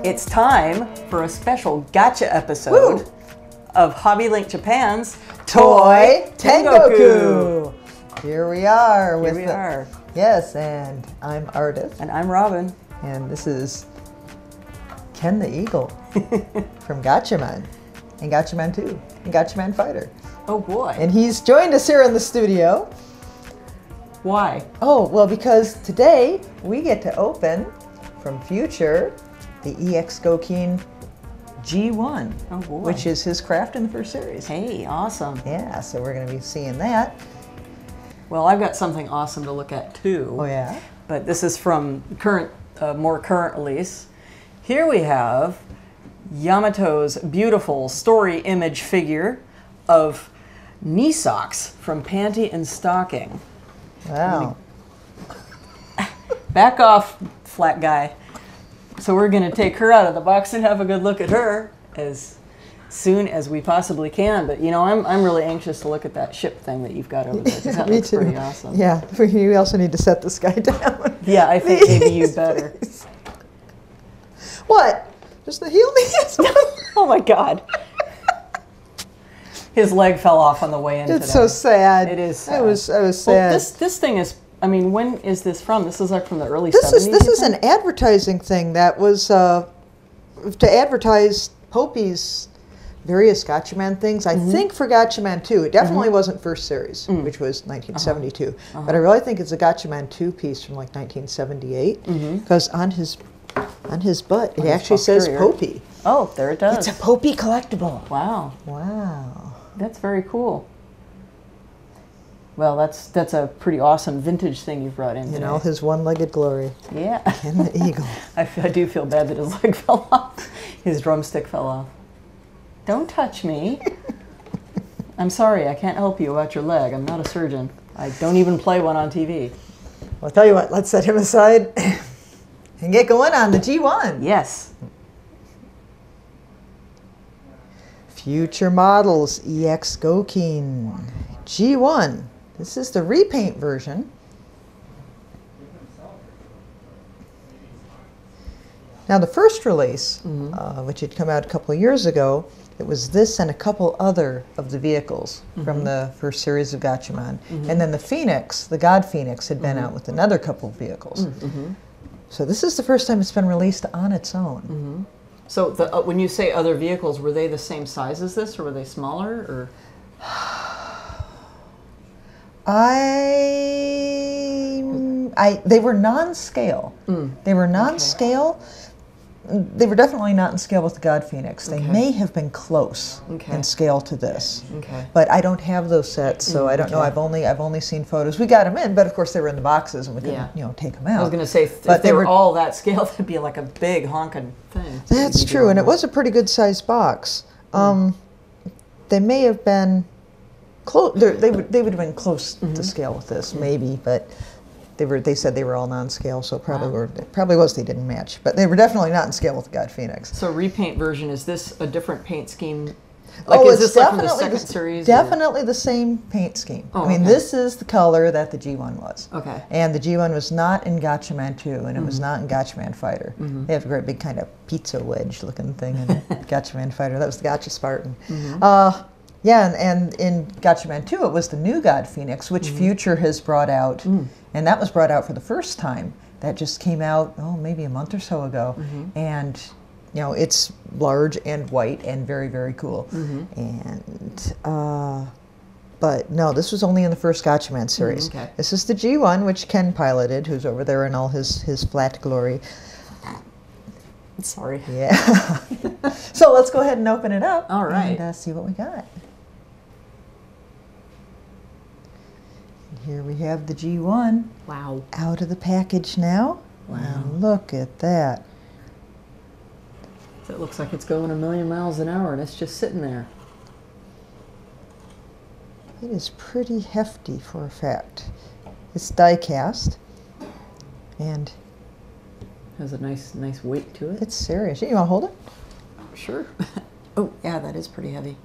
It's time for a special Gacha episode of Hobbylink Japan's Toy Tengoku. Here we are. Here we are. Yes, and I'm Ardith. And I'm Robin. And this is Ken the Eagle from Gatchaman, and Gatchaman 2, and Gatchaman Fighter. Oh boy. And he's joined us here in the studio. Why? Oh, well, because today we get to open from Fewture the EX Gokin G-1, oh boy, which is his craft in the first series. Hey, awesome. Yeah, so we're going to be seeing that. Well, I've got something awesome to look at too. Oh yeah? But this is from current, more current release. Here we have Yamato's beautiful story image figure of Kneesocks from Panty and Stocking. Wow. Back off, flat guy. So we're going to take her out of the box and have a good look at her as soon as we possibly can. But, you know, I'm really anxious to look at that ship thing that you've got over there, because that looks pretty awesome. Yeah, we also need to set this guy down. Yeah, I think maybe you better. What? Just the heel knee? Oh, my God. His leg fell off on the way in today. It's so sad. It is sad. I was sad. Well, this thing is, I mean, when is this from? This is like from the early 70s? This is an advertising thing that was to advertise Popey's various Gatchaman things. I think for Gatchaman 2. It definitely wasn't first series, which was 1972. But I really think it's a Gatchaman 2 piece from like 1978, because on his butt it actually says Popey. Oh, there it does. It's a Popey collectible. Wow. Wow. That's very cool. Well, that's a pretty awesome vintage thing you've brought in today. You know, his one-legged glory. Yeah. And the eagle. I do feel bad that his leg fell off. His drumstick fell off. Don't touch me. I'm sorry, I can't help you about your leg. I'm not a surgeon. I don't even play one on TV. Well, I'll tell you what, let's set him aside and get going on the G1. Yes. Fewture Models EX Gokin G1. This is the repaint version. Now the first release, which had come out a couple of years ago, it was this and a couple other of the vehicles from the first series of Gatchaman. And then the Phoenix, the God Phoenix, had been out with another couple of vehicles. So this is the first time it's been released on its own. So when you say other vehicles, were they the same size as this, or were they smaller, or? They were non-scale. They were non-scale. They were definitely not in scale with the God Phoenix. They may have been close in scale to this. But I don't have those sets, so I don't know. I've only seen photos. We got them in, but of course they were in the boxes, and we couldn't take them out. I was going to say, if they were all that scale, that'd be like a big honking thing. That's true, and it was a pretty good sized box. They may have been close. They would have been close to scale with this, maybe, but. They said they were all non-scale, so probably was they didn't match, but they were definitely not in scale with the God Phoenix. So repaint version, is this a different paint scheme? Like, is this like from the second series? Definitely the same paint scheme. I mean, this is the color that the G1 was. Okay. And the G1 was not in Gatchaman 2, and it was not in Gatchaman Fighter. They have a great big kind of pizza wedge looking thing in Gatchaman Fighter. That was the Gacha Spartan. Yeah, and in Gatchaman 2, it was the new God Phoenix, which Fewture has brought out, and that was brought out for the first time. That just came out, maybe a month or so ago, and you know, it's large and white and very, very cool. And but no, this was only in the first Gatchaman series. This is the G1, which Ken piloted, who's over there in all his flat glory. Sorry. Yeah. So let's go ahead and open it up. All right. And see what we got. Here we have the G1. Wow. Out of the package now. Wow. And look at that. It looks like it's going 1,000,000 miles an hour, and it's just sitting there. It is pretty hefty for a fact. It's die cast, and has a nice weight to it. It's serious. You want to hold it? Sure. Oh, yeah, that is pretty heavy.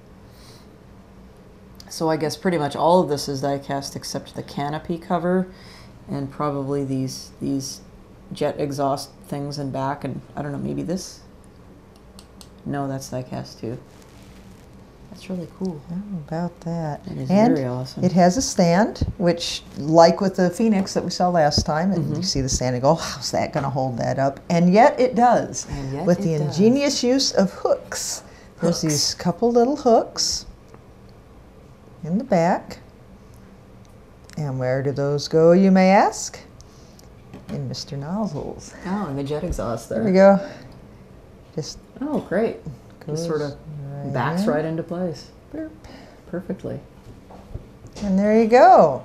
So I guess pretty much all of this is die cast except the canopy cover and probably these jet exhaust things in back, and I don't know, maybe this? No, that's die cast too. That's really cool. How about that? It is and very awesome. It has a stand, which, like with the Phoenix that we saw last time, and you see the stand and go, how's that going to hold that up? And yet it does. And yet with it the does. Ingenious use of hooks. There's these couple little hooks in the back. And where do those go, you may ask? In Mr. Nozzles. Oh, and the jet exhaust there. There we go. Just oh, great. Just sort of backs right into place. Burp. Perfectly. And there you go.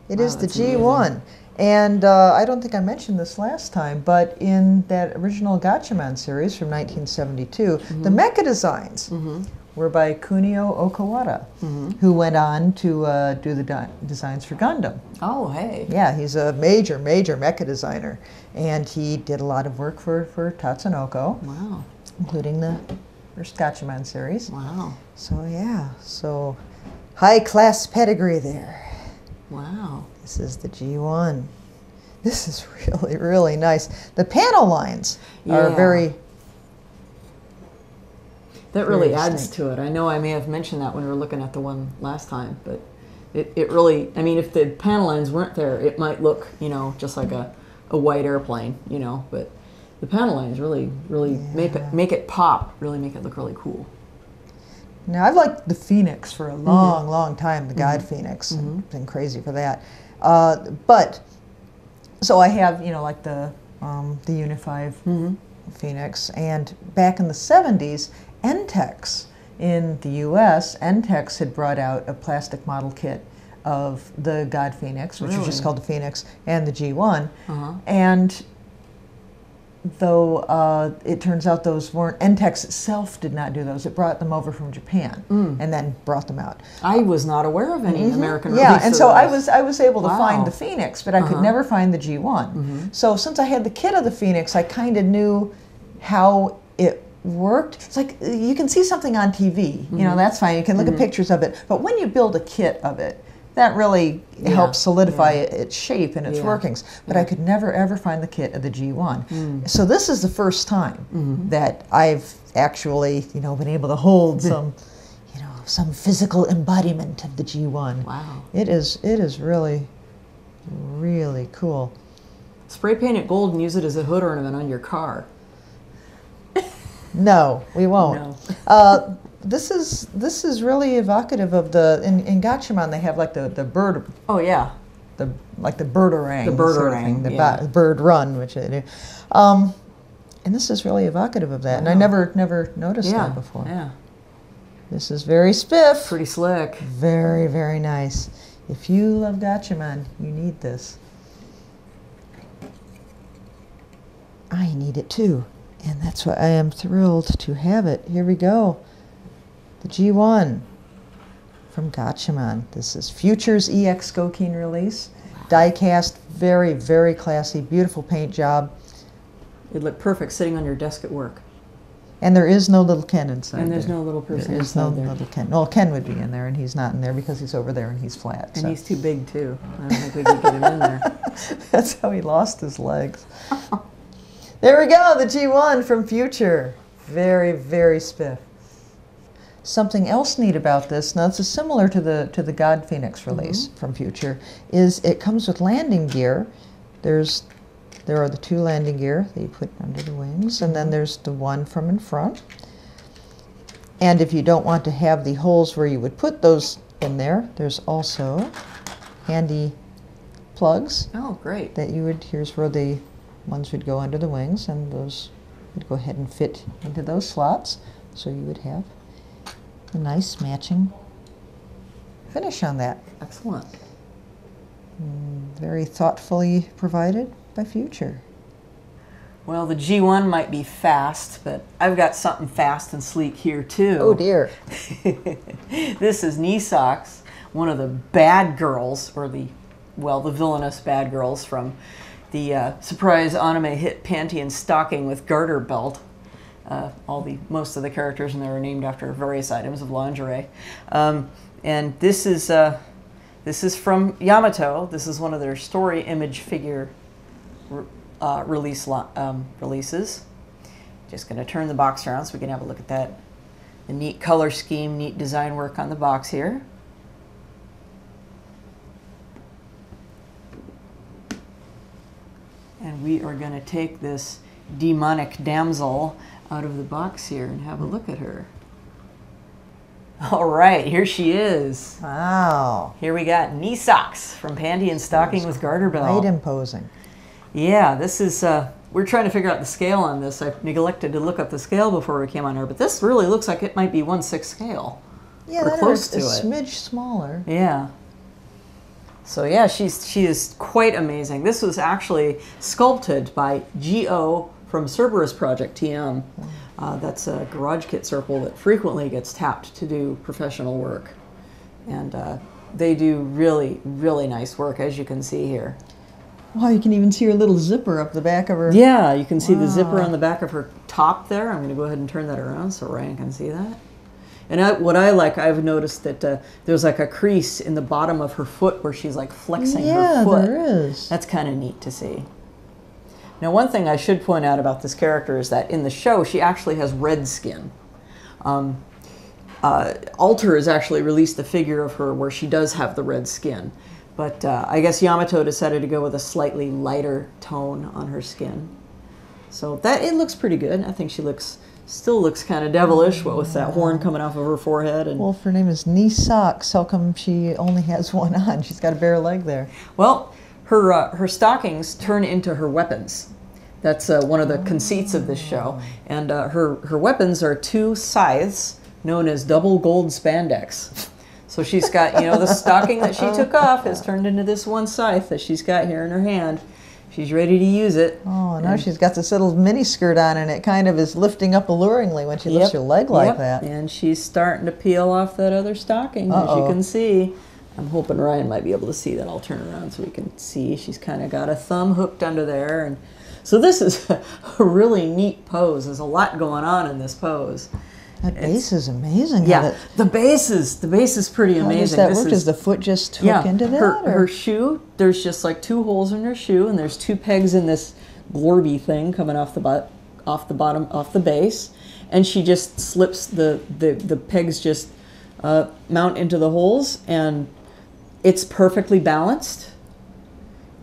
It Wow, is the that's G-1. amazing. And I don't think I mentioned this last time, but in that original Gatchaman series from 1972, the mecha designs were by Kunio Okawara, who went on to do the designs for Gundam. Oh, hey. Yeah, he's a major mecha designer. And he did a lot of work for Tatsunoko, Wow. including the first Gatchaman series. Wow. So yeah, so high-class pedigree there. Wow. This is the G-1. This is really, really nice. The panel lines are very... That really very adds distinct. to it. I know I may have mentioned that when we were looking at the one last time, but it really, I mean, if the panel lines weren't there, it might look, you know, just like a white airplane, you know, but the panel lines really make it pop, really make it look really cool. Now, I've liked the Phoenix for a long time, the God Phoenix. I've been crazy for that. But, so I have, you know, like the Uni-5 Phoenix, and back in the 70s, Entex in the US, Entex had brought out a plastic model kit of the God Phoenix, which was just called the Phoenix, and the G-1. And though it turns out those weren't, Entex itself did not do those. It brought them over from Japan and then brought them out. I was not aware of any American release. Yeah, and so I was able to Wow. find the Phoenix, but I could never find the G-1. So since I had the kit of the Phoenix, I kind of knew how it worked. It's like you can see something on TV, you know, that's fine. You can look at pictures of it, but when you build a kit of it, that really helps solidify its shape and its workings. But I could never ever find the kit of the G-1. So this is the first time that I've actually, you know, been able to hold some, you know, some physical embodiment of the G-1. Wow. It is really, really cool. Spray paint it gold and use it as a hood ornament on your car. No, we won't. No. This is really evocative of the in Gatchaman they have like the bird. Oh yeah. Like the birdarang. The birdarang, the bird run, which they do. And this is really evocative of that, and I never noticed that before. Yeah. This is very spiff. Pretty slick. Very, very nice. If you love Gatchaman, you need this. I need it too. And that's why I am thrilled to have it. Here we go. The G-1 from Gatchaman. This is Fewture's EX Gokin release. Die cast, very, very classy, beautiful paint job. It'd look perfect sitting on your desk at work. And there is no little Ken inside And there's there. no little person There is no inside there. little Ken. Well, Ken would be in there, and he's not in there because he's over there and he's flat. And so. he's too big too. I don't think we could get him in there. That's how he lost his legs. There we go, the G-1 from Fewture. Very, very spiff. Something else neat about this, now this is similar to the God Phoenix release from Fewture, is it comes with landing gear. There are the two landing gear that you put under the wings, and then there's the one from in front. And if you don't want to have the holes where you would put those in there, there's also handy plugs. Oh, great. That you would, here's where the ones would go under the wings, and those would go ahead and fit into those slots. So you would have a nice matching finish on that. Excellent. Very thoughtfully provided by Fewture. Well, the G-1 might be fast, but I've got something fast and sleek here too. Oh dear. This is Kneesocks one of the bad girls, or the villainous bad girls from the surprise anime hit Panty and Stocking with Garter Belt. Most of the characters in there are named after various items of lingerie. And this is from Yamato. This is one of their story image figure releases. Just going to turn the box around so we can have a look at that. The neat color scheme, neat design work on the box here. And we are going to take this demonic damsel out of the box here and have a look at her. All right, here she is. Wow. Here we got Kneesocks from Panty and Stocking with Garter Belt. Quite imposing. Yeah, this is, we're trying to figure out the scale on this. I neglected to look up the scale before we came on here, but this really looks like it might be 1/6 scale. Yeah, or close to a it. smidge smaller. Yeah. So yeah, she is quite amazing. This was actually sculpted by G-1 from Cerberus Project TM. That's a garage kit circle that frequently gets tapped to do professional work. And they do really, really nice work, as you can see here. Wow, you can even see her little zipper up the back of her. Yeah, you can see the zipper on the back of her top there. I'm going to go ahead and turn that around so Ryan can see that. And what I like, I've noticed that there's like a crease in the bottom of her foot where she's like flexing her foot. Yeah, there is. That's kind of neat to see. Now, one thing I should point out about this character is that in the show, she actually has red skin. Alter has actually released a figure of her where she does have the red skin. But I guess Yamato decided to go with a slightly lighter tone on her skin. So it looks pretty good. I think she still looks kind of devilish, what with that horn coming off of her forehead. And well, if her name is Kneesocks, how come she only has one on? She's got a bare leg there. Well, her stockings turn into her weapons. That's one of the conceits of this show. And her weapons are 2 scythes known as double gold spandex. So she's got, the stocking that she took off has turned into this one scythe that she's got here in her hand. She's ready to use it. Oh, now she's got this little mini skirt on, and it kind of is lifting up alluringly when she lifts her leg like that. And she's starting to peel off that other stocking, as you can see. I'm hoping Ryan might be able to see that. I'll turn around so we can see. She's kind of got a thumb hooked under there. And so this is a really neat pose. There's a lot going on in this pose. That base is amazing. Yeah, the base is pretty amazing. How does that work? Does the foot just hook into that? Her shoe, there's just like 2 holes in her shoe, and there's 2 pegs in this glorby thing coming off the bottom, off the base, and she just slips the pegs just mount into the holes, and it's perfectly balanced.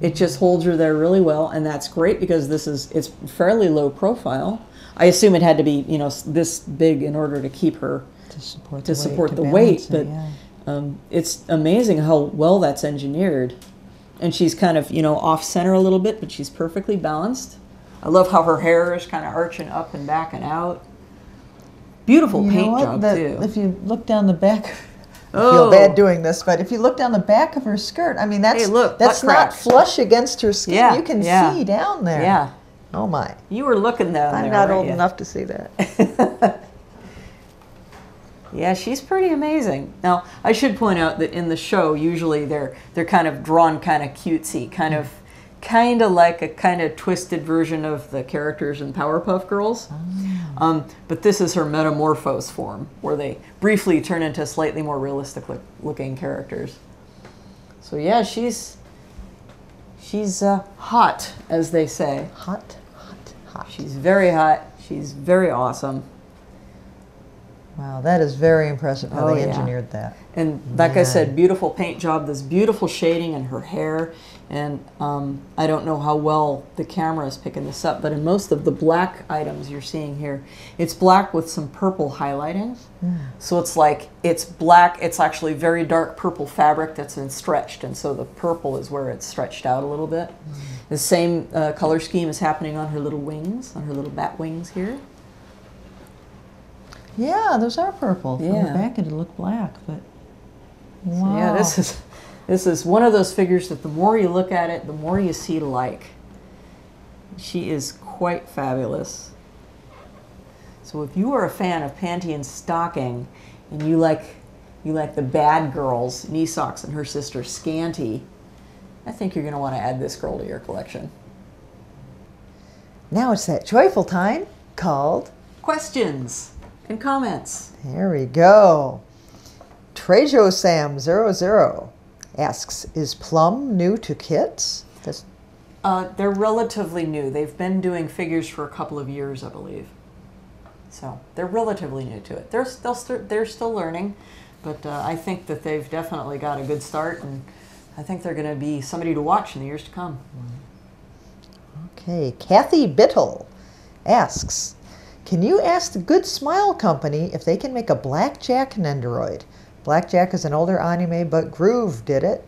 It just holds her there really well, and that's great because it's fairly low profile. I assume it had to be, this big in order to keep her to support the weight, but it's amazing how well that's engineered. And she's kind of, off center a little bit, but she's perfectly balanced. I love how her hair is kind of arching up and back and out. Beautiful paint job too. If you look down the back, I feel bad doing this, but if you look down the back of her skirt, I mean that's not flush against her skin. Yeah, you can see down there. Yeah. Oh my. You were looking down there. I'm not old enough to see that. Yeah, she's pretty amazing. Now, I should point out that in the show, usually they're kind of drawn kind of cutesy, kind of like a kind of twisted version of the characters in Powerpuff Girls. But this is her metamorphose form, where they briefly turn into slightly more realistic looking characters. So yeah, she's hot, as they say. Hot. She's very hot. She's very awesome. Wow, that is very impressive how they engineered that. And like I said, beautiful paint job, this beautiful shading in her hair. And I don't know how well the camera is picking this up, but in most of the black items you're seeing here, it's black with some purple highlighting. So it's black, it's actually very dark purple fabric that's been stretched, and so the purple is where it's stretched out a little bit. The same color scheme is happening on her little wings, on her little bat wings here. Yeah, those are purple. From the back it'd look black, but wow. So yeah, this is one of those figures that the more you look at it, the more you see to like. She is quite fabulous. So if you are a fan of Panty and Stocking, and you like you like the bad girls, Kneesocks and her sister Scanty, I think you're going to want to add this girl to your collection. Now it's that joyful time called Questions and comments. There we go. Trejo Sam 00 asks, is Plum new to kits? They're relatively new. They've been doing figures for a couple of years, I believe. So they're relatively new to it. They're still learning, but I think that they've definitely got a good start, and I think they're going to be somebody to watch in the years to come. Okay, Kathy Bittle asks, can you ask the Good Smile Company if they can make a Blackjack Nendoroid? Blackjack is an older anime, but Groove did it.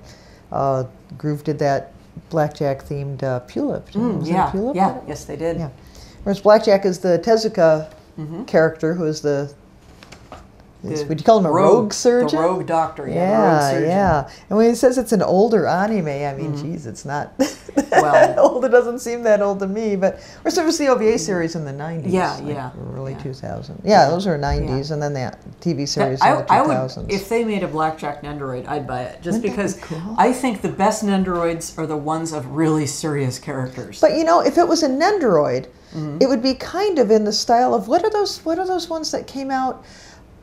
Groove did that Blackjack themed Pulip. Yeah, Pulip? yeah, yes they did. Yeah. Whereas Blackjack is the Tezuka character who is would you call him a rogue surgeon? The rogue doctor, yeah. The rogue surgeon. Yeah. And when he says it's an older anime, I mean, geez, it's not that old. It doesn't seem that old to me. But or so it was the OVA series in the 90s. Yeah, early 2000s. Yeah, those were 90s, and then that TV series in the 2000s. If they made a Blackjack Nendoroid, I'd buy it. Just Wouldn't because that be cool? I think the best Nendoroids are the ones of really serious characters. But you know, if it was a Nendoroid, it would be kind of in the style of what are those ones that came out?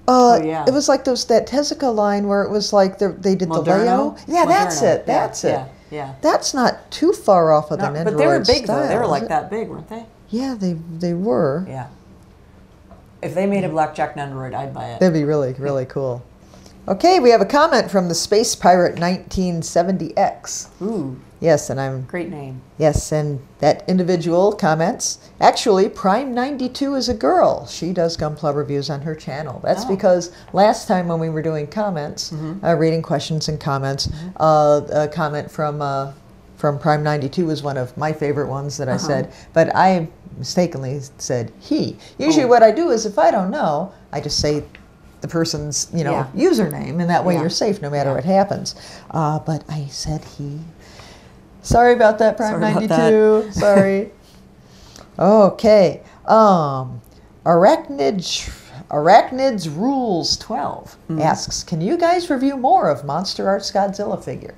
It was like that Tezuka line where it was like they did Moderno? the Leo. Yeah, that's Moderno. it. That's it. Yeah. That's not too far off of the Nendoroid but they were big style, though. They were is like it? that big, weren't they? Yeah, they were. Yeah. If they made a Blackjack Nendoroid, I'd buy it. That'd be really, really cool. Okay, we have a comment from the Space Pirate 1970X. Ooh. Yes, and I'm... Great name. Yes, and that individual comments, actually, Prime 92 is a girl. She does Gunpla reviews on her channel. That's because last time when we were doing comments, reading questions and comments, a comment from Prime 92 was one of my favorite ones that I said, but I mistakenly said he. Usually what I do is if I don't know, I just say the person's username, and that way you're safe no matter what happens. But I said he. Sorry about that, Prime 92. Sorry. Okay. Arachnids Rules 12 asks, can you guys review more of Monster Arts Godzilla figure?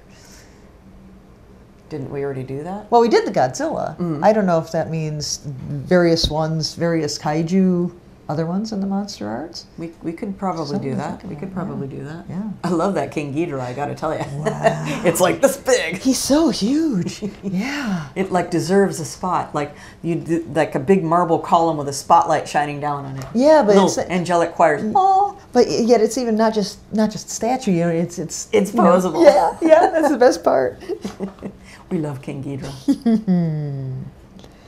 Didn't we already do that? Well, we did the Godzilla. I don't know if that means various kaiju, other ones in the Monster Arts. We could probably do that. We could probably do that. Yeah. I love that King Ghidorah, I gotta tell you. Wow. It's like this big. He's so huge. Yeah. It like deserves a spot, like like a big marble column with a spotlight shining down on it. Yeah, but little angelic choirs. Oh, but yet it's even not just statue. You know, it's posable. Yeah, that's the best part. We love King Ghidorah.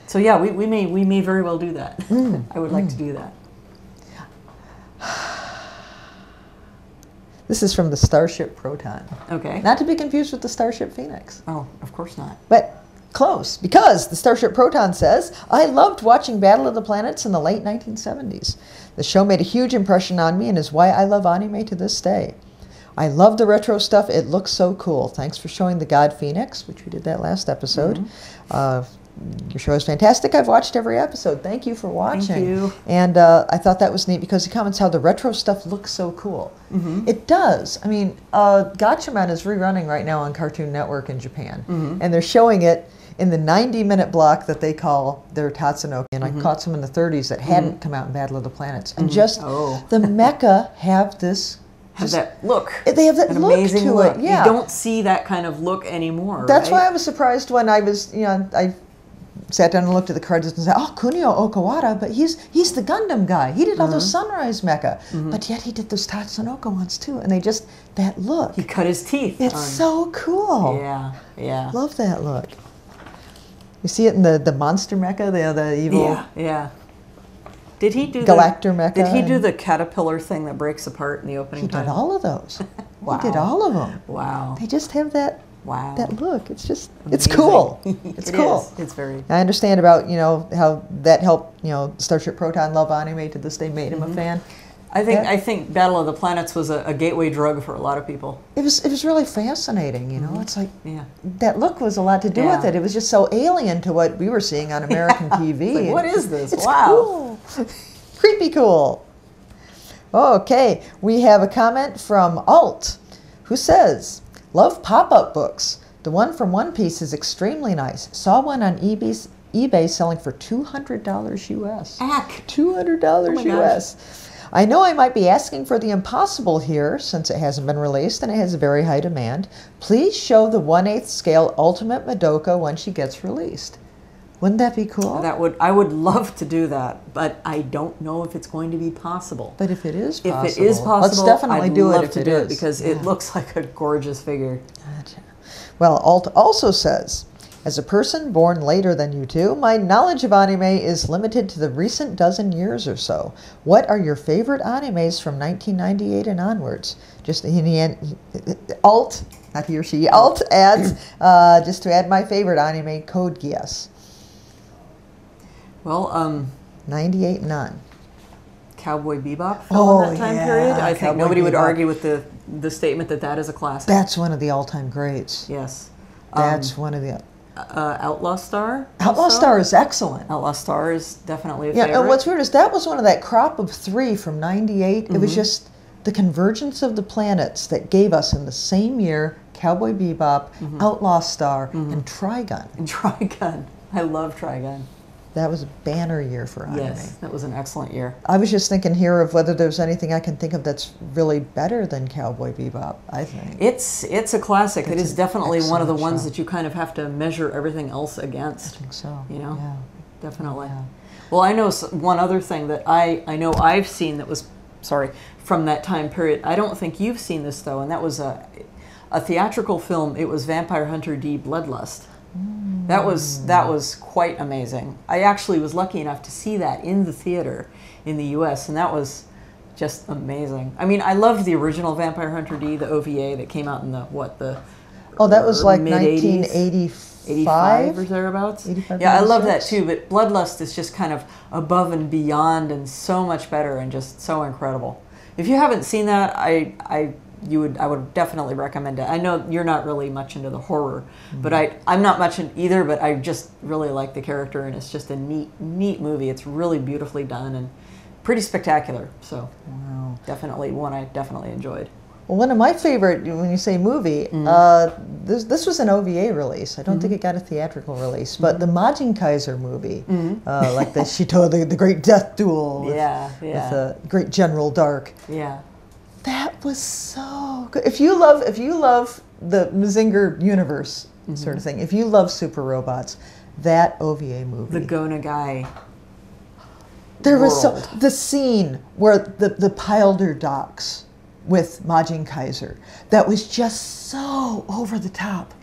So yeah, we may very well do that. I would like to do that. This is from the Starship Proton. Okay. Not to be confused with the Starship Phoenix. Oh, of course not. But close, because the Starship Proton says, I loved watching Battle of the Planets in the late 1970s. The show made a huge impression on me and is why I love anime to this day. I love the retro stuff. It looks so cool. Thanks for showing the God Phoenix, which we did that last episode. Your show is fantastic. I've watched every episode. Thank you for watching. Thank you. And I thought that was neat because he comments how the retro stuff looks so cool. It does. I mean, Gatchaman is rerunning right now on Cartoon Network in Japan. And they're showing it in the 90-minute block that they call their Tatsunoko. And I caught some in the 30s that hadn't come out in Battle of the Planets. And just the mecha have this... Have that look. They have that an look amazing to look. it. Yeah. You don't see that kind of look anymore. That's right? why I was surprised when I was, I sat down and looked at the cards and said, oh, Kunio Okawara, but he's the Gundam guy. He did all those Sunrise mecha. But yet he did those Tatsunoko ones too. And they just, that look. He cut his teeth. It's so cool. Yeah. Love that look. You see it in the monster mecha, the evil. Yeah. Did he do Galactor mecha? Did he do the caterpillar thing that breaks apart in the opening? He did all of those. Wow. He did all of them. Wow. They just have that look. It's just, amazing. It's cool. It's cool. It's very. I understand about, how that helped, Starship Proton love anime to this day, made him a fan. I think Battle of the Planets was a gateway drug for a lot of people. It was really fascinating, It's like that look was a lot to do with it. It was just so alien to what we were seeing on American TV. It's like, what is this? It's wow. Cool. Creepy cool. Okay, we have a comment from Alt, who says, love pop-up books. The one from One Piece is extremely nice. Saw one on eBay selling for $200 US. Ack! $200 US. I know I might be asking for the impossible here, since it hasn't been released and it has a very high demand. Please show the 1/8 scale Ultimate Madoka when she gets released. Wouldn't that be cool? I would love to do that, but I don't know if it's going to be possible. But if it is possible, let's definitely do love it to do it because it looks like a gorgeous figure. Gotcha. Well, Alt also says, as a person born later than you two, my knowledge of anime is limited to the recent dozen years or so. What are your favorite animes from 1998 and onwards? Just in the end, Alt, not he or she, Alt adds, just to add my favorite anime, Code Geass. Well, 98 and on. Cowboy Bebop fell in that time period. I think Cowboy nobody would Bebop. argue with the statement that that is a classic. That's one of the all-time greats. Yes. That's one of the... Outlaw Star? Outlaw Star is excellent. Outlaw Star is definitely a favorite. And what's weird is that was one of that crop of 3 from 98. It was just the convergence of the planets that gave us in the same year Cowboy Bebop, Outlaw Star, and Trigun. And Trigun. I love Trigun. That was a banner year for anime. Yes, that was an excellent year. I was just thinking here of whether there's anything I can think of that's really better than Cowboy Bebop, I think. It's a classic. It is definitely one of the ones show. that you kind of have to measure everything else against. I think so. You know? Yeah. Definitely. Yeah. Well, I know one other thing that I know I've seen that was, from that time period. I don't think you've seen this, though, and that was a theatrical film. It was Vampire Hunter D Bloodlust. That was quite amazing. I actually was lucky enough to see that in the theater in the U.S., and that was just amazing. I mean, I loved the original Vampire Hunter D, the OVA that came out in the that was like mid-80s? 1985 or thereabouts. 85, yeah, I love that 86. too. But Bloodlust is just kind of above and beyond, and so much better, and just so incredible. If you haven't seen that, I would definitely recommend it. I know you're not really much into the horror, but I'm not much in either, but I just really like the character, and it's just a neat movie. It's really beautifully done and pretty spectacular. So definitely one I definitely enjoyed. Well, one of my favorite, when you say movie, this was an OVA release. I don't think it got a theatrical release, but the Majin Kaiser movie, like the Shito, the Great Death Duel with the Great General Dark. Yeah. That was so good. If you love the Mazinger universe sort of thing, if you love super robots, that OVA movie. The Gonagai. There was the scene where the Pilder docks with Majin Kaiser. That was just so over the top.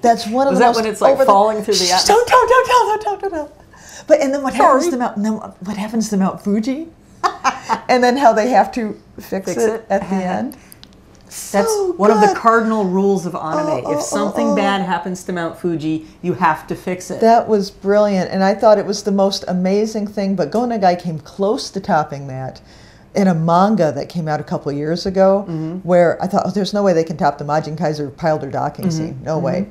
That's one of the most. Was that when it's like falling through the atmosphere? Don't tell. But and then what happens to what happens to Mount Fuji? And then how they have to fix it at the end. That's one of the cardinal rules of anime. If something bad happens to Mount Fuji, you have to fix it. That was brilliant, and I thought it was the most amazing thing, but Go Nagai came close to topping that in a manga that came out a couple years ago, where I thought, there's no way they can top the Majin Kaiser Pilder docking scene. No way.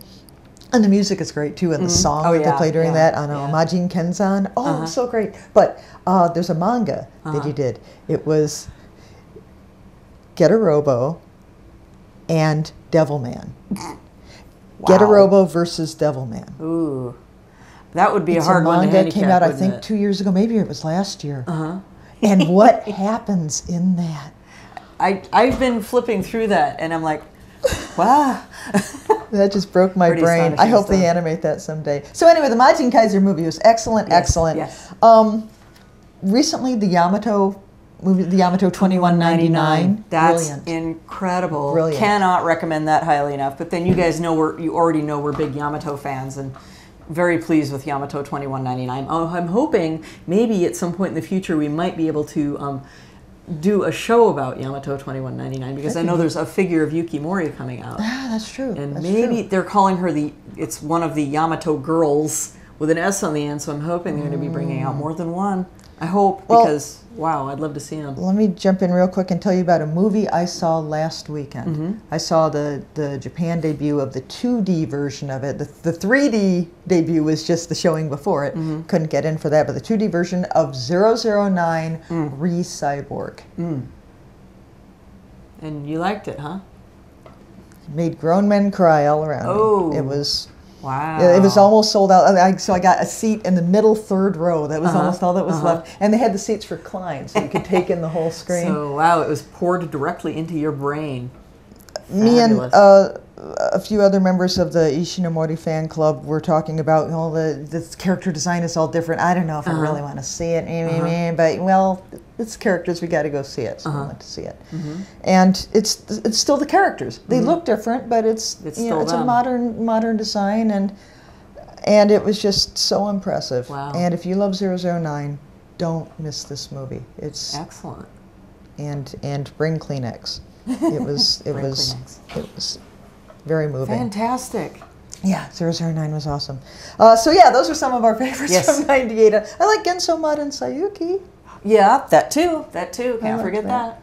And the music is great too, and the song that they play during that on Majin Kenzan. Oh, so great. But there's a manga that he did. It was Get a Robo and Devilman. Get a Robo versus Devilman. Ooh. That would be a hard one to handicap, came out, I think, 2 years ago. Maybe it was last year. And what happens in that? I've been flipping through that, and I'm like, wow. That just broke my brain. I hope they animate that someday. So anyway, the Majin Kaiser movie was excellent, excellent. Yes. Recently, the Yamato movie, the Yamato 2199. That's brilliant. Incredible. Brilliant. Cannot recommend that highly enough. But then you guys know you already know we're big Yamato fans, and very pleased with Yamato 2199. I'm hoping maybe at some point in the future we might be able to do a show about Yamato 2199, because I know there's a figure of Yukimori coming out. Ah, that's true. And that's maybe true. they're calling her it's one of the Yamato girls with an S on the end, so I'm hoping they're going to be bringing out more than one. I hope, because, wow, I'd love to see them. Let me jump in real quick and tell you about a movie I saw last weekend. I saw the Japan debut of the 2D version of it. The 3D debut was just the showing before it. Couldn't get in for that, but the 2D version of 009 Re-Cyborg. And you liked it, huh? Made grown men cry all around Oh. me. It was... Wow. It was almost sold out. So I got a seat in the middle third row. That was almost all that was left. And they had the seats reclined, so you could take in the whole screen. So, wow, it was poured directly into your brain. Me and Fabulous. a few other members of the Ishinomori fan club were talking about, this character design is all different. I don't know if I really want to see it, but, well, it's characters, we got to go see it, so I went to see it. And it's still the characters. They look different, but it's a modern design, and it was just so impressive. Wow. And if you love 009, don't miss this movie. It's excellent. And bring Kleenex. It was very moving. Fantastic. Yeah, 009 was awesome. So yeah, those are some of our favorites from '98. I like Genso Mud and Sayuki. Yeah, that too. Can't forget that.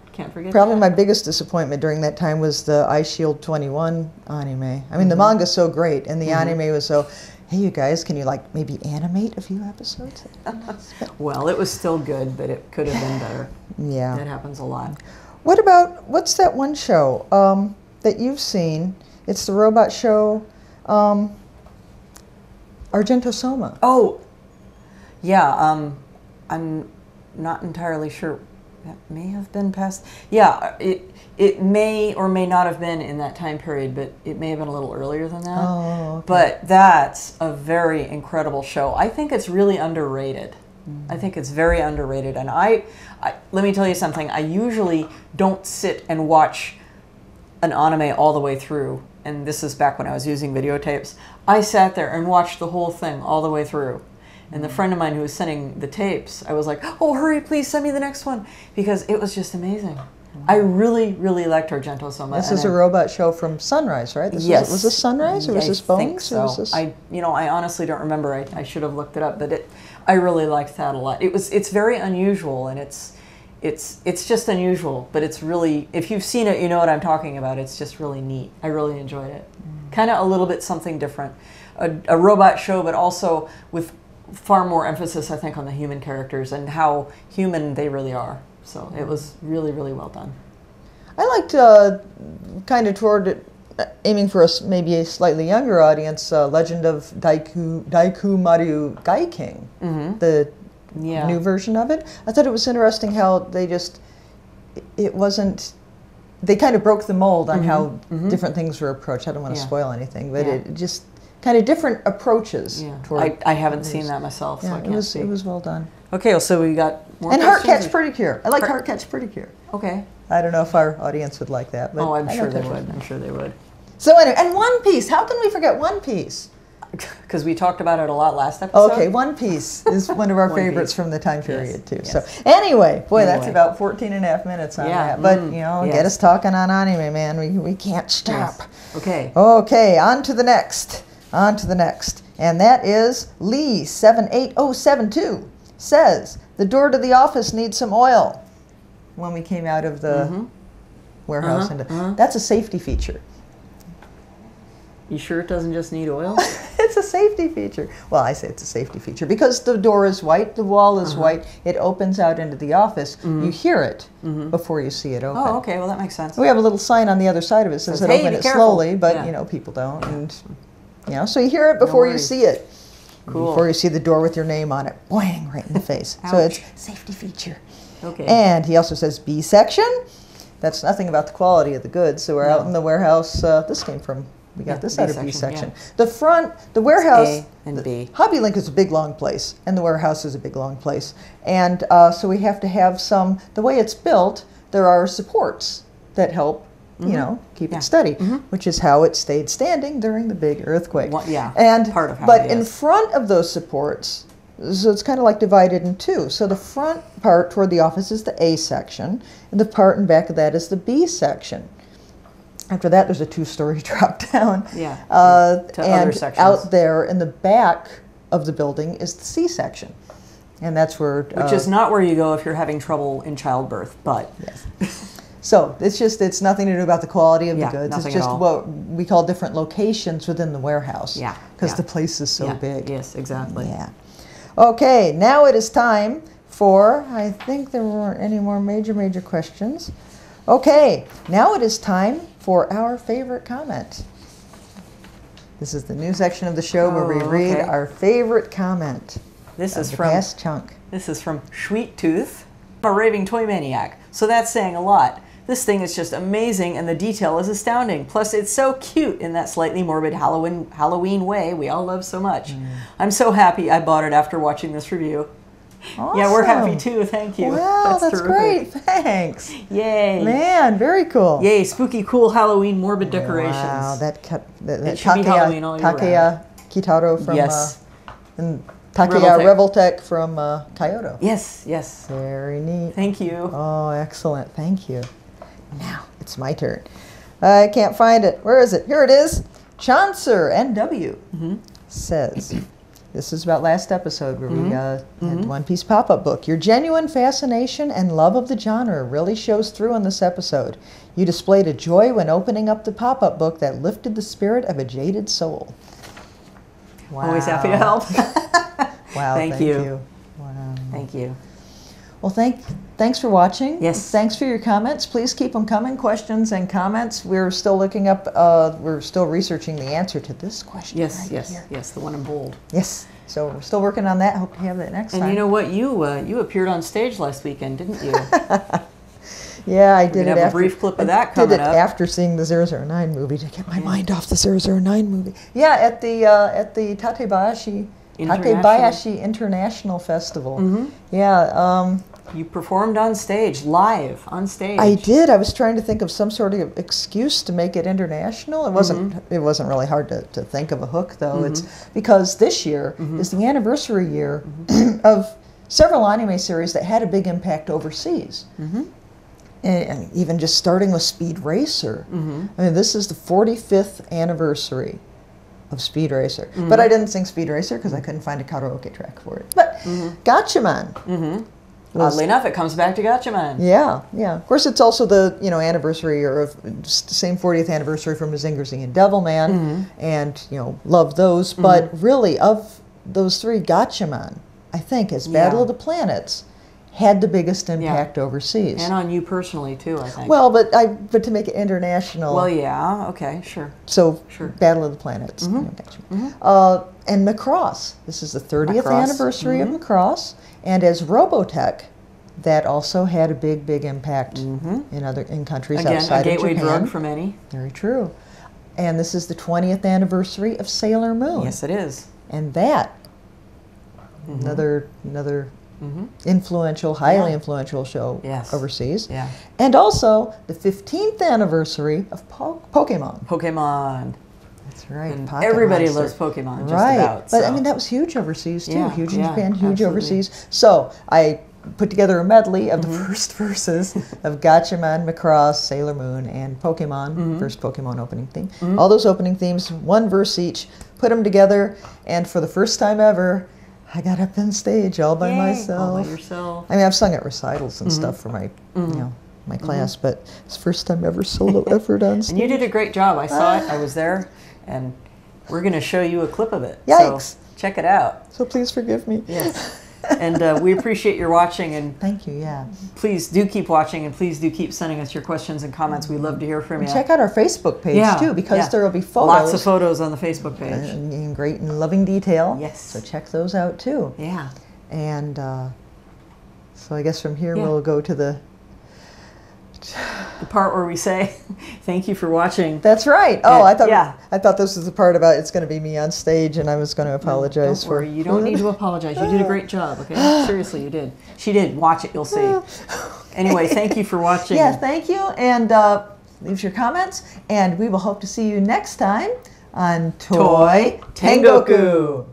Probably my biggest disappointment during that time was the Ice Shield 21 anime. I mean, the manga's so great, and the anime was so, hey, you guys, can you like maybe animate a few episodes? Well, it was still good, but it could have been better. Yeah. That happens a lot. What's that one show that you've seen? It's the robot show, Argento Soma. Oh, yeah. I'm not entirely sure. That may have been past. Yeah, it may or may not have been in that time period, but it may have been a little earlier than that. Oh, okay. But that's a very incredible show. I think it's really underrated. I think it's very underrated. And I let me tell you something. I usually don't sit and watch an anime all the way through. And this is back when I was using videotapes. I sat there and watched the whole thing all the way through. And the friend of mine who was sending the tapes, I was like, oh, hurry, please send me the next one. Because it was just amazing. I really, really liked Argento Soma. This is a robot show from Sunrise, right? Yes. Was this Sunrise or was this Bones? I think so. Or was this... I honestly don't remember. I should have looked it up, but I really liked that a lot. It's very unusual, and it's just unusual, but it's really, if you've seen it, you know what I'm talking about. It's just really neat. I really enjoyed it. Kind of a little bit something different. A robot show, but also with far more emphasis, I think, on the human characters and how human they really are. So it was really, really well done. I liked kind of toward it, aiming for maybe a slightly younger audience, Legend of Daiku Maru Gaiking, the new version of it. I thought it was interesting how it wasn't, they kind of broke the mold on how different things were approached. I don't want to spoil anything, but it just kind of different approaches. Yeah. Toward I haven't seen that myself, so I can't speak. It was well done. Okay, well, so we got more and questions? Heart Catch Pretty Cure. I like Heart Catch Pretty Cure. Okay. I don't know if our audience would like that, but oh, I'm sure they would. I'm sure they would. So anyway, and One Piece. How can we forget One Piece? Because we talked about it a lot last episode. Okay, One Piece is one of our favorites from the time period, too. Yes. So anyway, that's about 14 and a half minutes on that. But, get us talking on anime, man. We can't stop. Yes. Okay. Okay, on to the next. And that is Lee 78072 says, the door to the office needs some oil. When we came out of the warehouse. That's a safety feature. You sure it doesn't just need oil? It's a safety feature. Well, I say it's a safety feature because the door is white, the wall is white, it opens out into the office. You hear it before you see it open. Oh, okay, well that makes sense. We have a little sign on the other side of it that says hey, open it careful. slowly, but people don't. And so you hear it before you see it. Cool. Before you see the door with your name on it. Boing, right in the face. So it's safety feature. Okay. And he also says B section. That's nothing about the quality of the goods. So we're out in the warehouse. This came from, we got this out of B section. The front, the warehouse. A and B. Hobbylink is a big, long place. And the warehouse is a big, long place. And so we have to have the way it's built, there are supports that help keep it steady, which is how it stayed standing during the big earthquake. And part of how but in front of those supports, so it's kind of like divided in two. So the front part toward the office is the A section, and the part in back of that is the B section. After that, there's a 2-story drop down. To and other sections. Out there in the back of the building is the C section. And that's where... Which is not where you go if you're having trouble in childbirth, but... Yes. So it's nothing to do about the quality of the goods. It's just what we call different locations within the warehouse. Yeah. Because the place is so big. Yes, exactly. Yeah. Okay, now it is time for, I think there weren't any more major questions. Okay, now it is time for our favorite comment. This is the new section of the show where we read our favorite comment. This is the from past chunk. This is from Sweet Tooth. I'm a raving toy maniac, so that's saying a lot. This thing is just amazing, and the detail is astounding. Plus, it's so cute in that slightly morbid Halloween way we all love so much. I'm so happy I bought it after watching this review. Awesome. Yeah, we're happy too. Thank you. Wow, that's great. Thanks. Yay. Man, very cool. Yay, spooky, cool Halloween morbid decorations. Wow, that Takeya Kitaro from yes. Takeya Revoltech from Kyoto. Yes, yes. Very neat. Thank you. Oh, excellent. Thank you. Now it's my turn. I can't find it. Where is it? Here it is. Chancer NW says, this is about last episode where we had One Piece pop-up book. Your genuine fascination and love of the genre really shows through in this episode. You displayed a joy when opening up the pop-up book that lifted the spirit of a jaded soul. Wow. Always happy to help. Wow, thank you. Wow. Thank you. Well, thanks for watching. Yes. Thanks for your comments. Please keep them coming, questions and comments. We're still looking up, we're still researching the answer to this question. Yes, yes, the one in bold. Yes. So we're still working on that. Hope to have that next time. And you know what? You appeared on stage last weekend, didn't you? Yeah, I did it after. A brief clip of that coming up. After seeing the 009 movie to get my mind off the 009 movie. Yeah, at the Tatebayashi International Festival. Yeah. You performed on stage, live on stage. I did. I was trying to think of some sort of excuse to make it international. It wasn't. It wasn't really hard to think of a hook, though. It's because this year is the anniversary year of several anime series that had a big impact overseas. And even just starting with Speed Racer. I mean, this is the 45th anniversary of Speed Racer. But I didn't sing Speed Racer because I couldn't find a karaoke track for it. But Gatchaman. Oddly enough, it comes back to Gatchaman. Yeah, yeah. Of course, it's also the anniversary or of same 40th anniversary from Mazinger Z and Devilman, and love those. But really, of those three, Gatchaman, I think, as Battle of the Planets, had the biggest impact overseas, and on you personally too, I think. Well, but to make it international. Well, yeah, okay, sure. So, Battle of the Planets, and Macross. This is the 30th anniversary of Macross, and as Robotech, that also had a big impact in countries outside of Japan. A gateway drug for many. Very true. And this is the 20th anniversary of Sailor Moon. Yes, it is. And that another. Influential, highly influential show overseas. Yeah. And also the 15th anniversary of Pokemon. Pokemon. That's right. And everybody loves Pokemon, just about. But I mean, that was huge overseas too. Huge in Japan, huge overseas. So I put together a medley of the first verses of Gatchaman, Macross, Sailor Moon, and Pokemon. First Pokemon opening theme. All those opening themes, one verse each, put them together, and for the first time ever, I got up on stage all by myself. All by yourself. I mean, I've sung at recitals and stuff for my, my class, but it's the first time ever solo effort on stage. And you did a great job. I saw it. I was there, and we're going to show you a clip of it. Yikes! So check it out. So please forgive me. Yes. And we appreciate your watching, and thank you. Yeah. Please do keep watching, and please do keep sending us your questions and comments. We love to hear from you. Check out our Facebook page too, because there will be photos. Lots of photos on the Facebook page in great and loving detail. Yes. So check those out too. Yeah. And so I guess from here we'll go to the part where we say thank you for watching. That's right. Oh, I thought this was the part about it's going to be me on stage and I was going to apologize for. You don't need to apologize. You did a great job. Okay, seriously, you did. She did. Watch it. You'll see. Anyway, thank you for watching. Yeah, thank you, and leave your comments, and we will hope to see you next time on Toy Tengoku.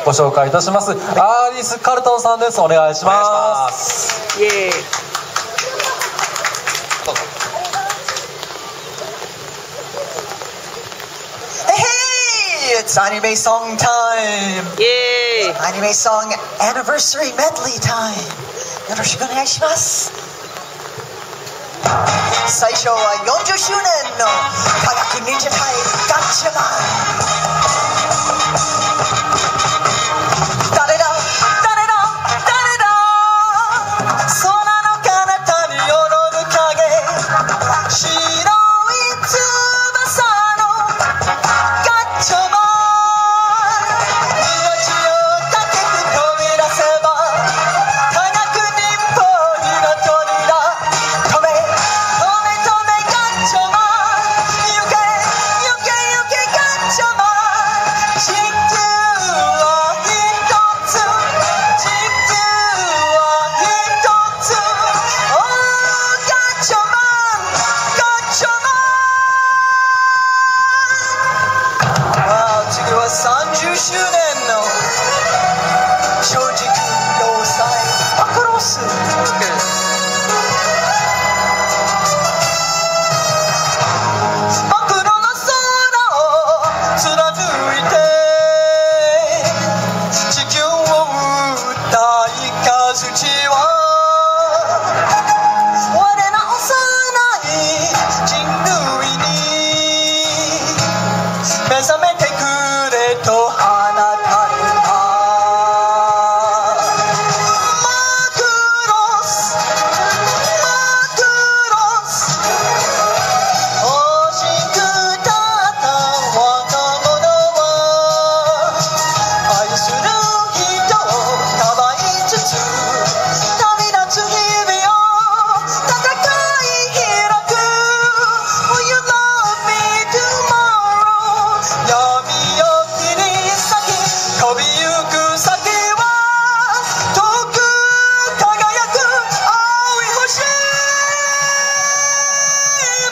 ご紹介いたします。アーリス・カルトンさんです。お願いします。イエーイ。It's anime song time! Yay! Anime song anniversary medley time! よろしくお願いします。最初は40周年の科学忍者隊ガッチャマン。誰だ誰だ誰だ空の彼方に踊る影周年の正直要塞マクロス真っ黒な空を貫いて地球を打った雷は我ら幼い人類に目覚めてくれと放たれたマクロスマクロス惜しくたった若者は愛する人をかばいつつ旅立つ日々を戦い開く Will you love me tomorrow 闇を切り裂き飛びゆく先は遠く輝く青い星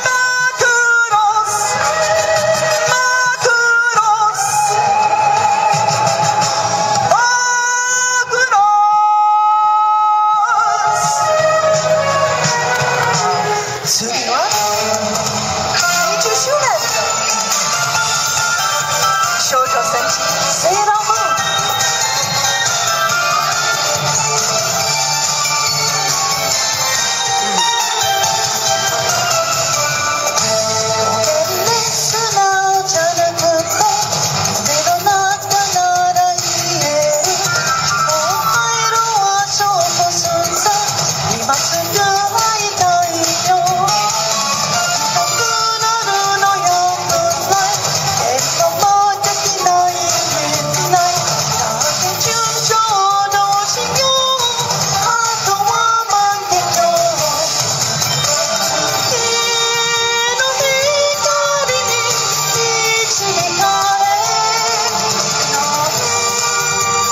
マクロスマクロスマクロス次は20周年少女戦士セーラームーン素直じゃなくて夢の中なら言えるもう入るはショートすんだ今すぐ会いたいよ痛くなるのよムーンライト映画もできないミッドナイトだって順調どうしようあとは万華鏡月の光に導かれ何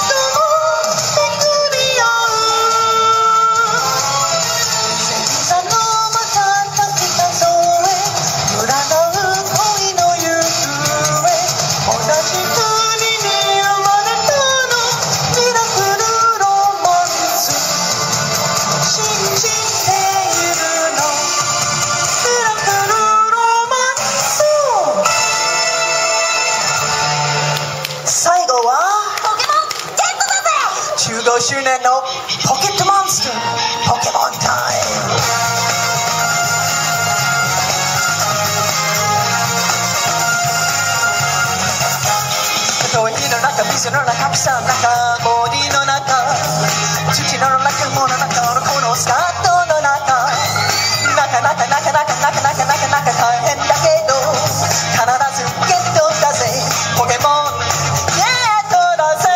度も巡り合う星座の瞬き数え占う恋の行方同じ国に生まれたのミラクルロマンス信じているのミラクルロマンス最後はポケモンゲットだぜ15周年のポケットモンスターポケモンタイム遠い火の中水の中草の中森の中土の中雲の中のこのスカートの中なかなか大変だけど必ずゲットだぜポケモンゲットだぜ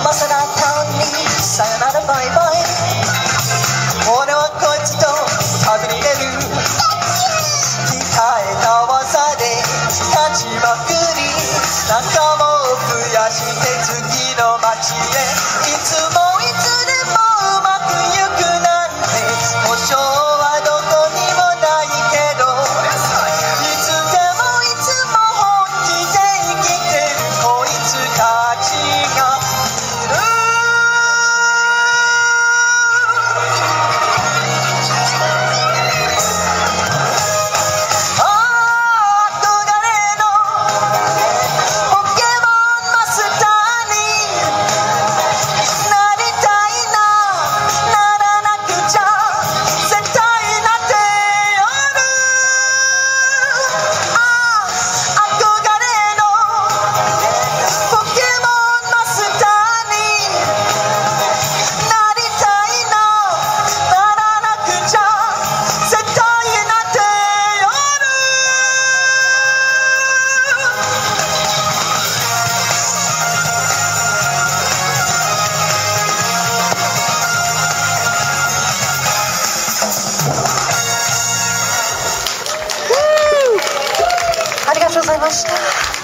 まさなたにさよならバイバイ俺はこいつと旅に出る鍛えた技で勝ちまくり仲間を増やして次の街へいつもいつでもうまくいくなんて保証はどこにもないけどいつでもいつも本気で生きてるこいつたちがいる憧れのポケモンマスターになりたいなならなくちゃ絶対なってやる憧れのポケモンマスターになりたいなならなくちゃ絶対なってやるありがとうございました。